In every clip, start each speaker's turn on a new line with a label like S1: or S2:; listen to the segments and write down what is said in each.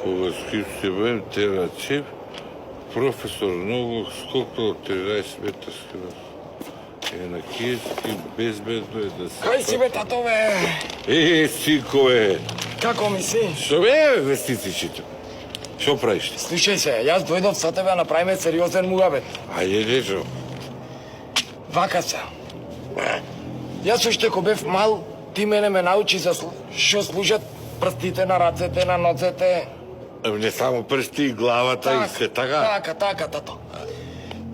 S1: Кога скипси бем терачев, професор Ногов скокнал од 13 метарски нас. На киески безбедно е да се...
S2: Кај си бе, тато, бе?
S1: Синкове!
S2: Како ми си?
S1: Шо бе, вестици читам? Шо правиш?
S2: Слушај се, јас дојдов со тебе, направиме сериозен муабет.
S1: Ајде, дечо.
S2: Вака се. Јас уште ко бев мал, ти мене ме научи за шо служат прстите на рацете, на ноцете.
S1: Не само прсти и главата и се така?
S2: Така, тато.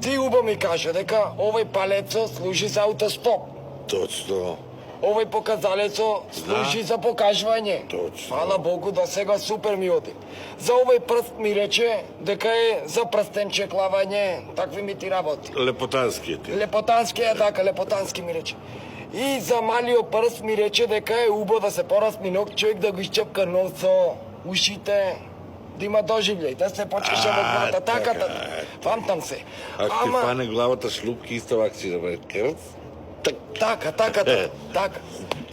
S2: Ти убо ми кажа дека овој палецо служи за аутостоп.
S1: Точно.
S2: Овој показалецо служи за покажување.
S1: Точно.
S2: Фала Богу, до сега супер ми оди. За овој прст ми рече дека е за прстенче клавање, такви ми ти работи.
S1: Лепотанскиот ти.
S2: Лепотански е така, лепотански ми рече. И за малиот прст ми рече дека е убаво да се порасни ног, човек да го исчепка носо, ушите, да има доживљај, да се почеше во главата, така. Памтам се.
S1: Ако ти фане главата шлупки, исто вак си направи крц.
S2: Така.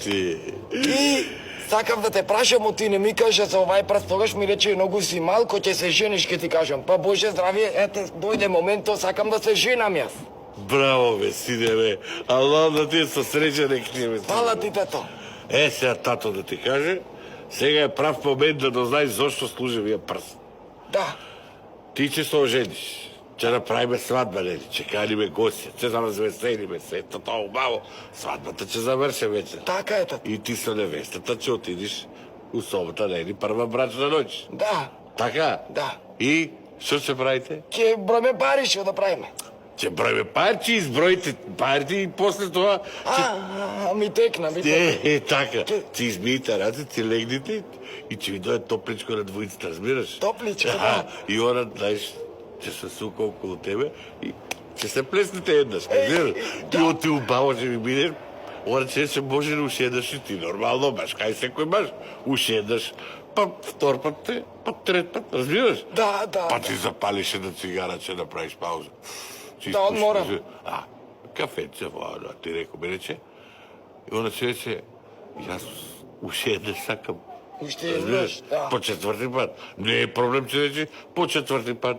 S1: Ти...
S2: И сакам да те прашам, ти не ми кажа за овај прст, тогаш ми рече многу си малко, ќе се жениш, ќе ти кажам. Па Боже здравие, ете, дојде моментот, сакам да се женам јас.
S1: Браво, бе, сине, бе. Аллах да ти е со среќа некни, бе.
S2: Фала ти, тато.
S1: Сега тато да ти каже, сега е прав момент да дознаеш зошто служи вие прст.
S2: Да.
S1: Ти ќе се ожениш. Ќе направиме свадба, нели? Ќе каниме гости, ќе се развеселиме се. Тоа убаво. Свадбата ќе заврше вече.
S2: Така е, тато.
S1: И ти со невестата ќе отидиш у собата, нели? Прва брачна ноќ.
S2: Да.
S1: Така?
S2: Да.
S1: И што ќе правите?
S2: Ќе бројме пари, што да правиме.
S1: Ќе бројме пари, ќе изброите парите и после тоа...
S2: Ми текна.
S1: Така. Ќе измиете рацете, ќе легнете и ќе ви дојде топличко на двојцата, разбираш?
S2: Топличко, да.
S1: И она, знаеш, ќе се сука околу тебе и ќе се плеснете еднаш, разбираш? И од ти убаво ќе ми минеш, она ќе се може да уши еднаш и ти нормално баш, кај секој баш, уши еднаш, па втор пат, па трет пат, разбираш?
S2: Да.
S1: Па ти запалиш една цигара, ќе направиш пауза.
S2: Да, одморам.
S1: Кафеце, вода, ти реко ме рече. И она ќе рече, јас уши еднаш сакам.
S2: Уште еднаш, да.
S1: По четврти пат. Не е проблем, ќе рече, по четврти пат.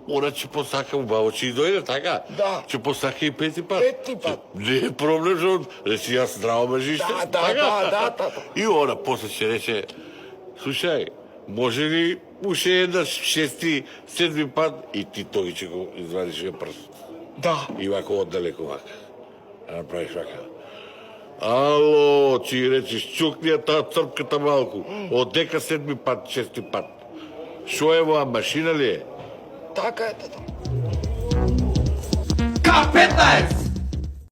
S1: Она ќе посака убаво, ќе и дојде, така?
S2: Да.
S1: Ќе посака и пети пат.
S2: Пети пат.
S1: Не е проблем, што рече, јас здраво ме жиште.
S2: Да, тато.
S1: И она после ќе рече, слушај, може ли уште еднаш шести, седми пат и ти тој ќе го извадиш ја прст.
S2: Да.
S1: И вако оддалеку вака. А направиш вака. Ало, ќе речеш, чукни ја таа црпката малку. Од дека седми пат, шести пат. Шо е во машина ли е?
S2: Така е, тато.
S3: K15!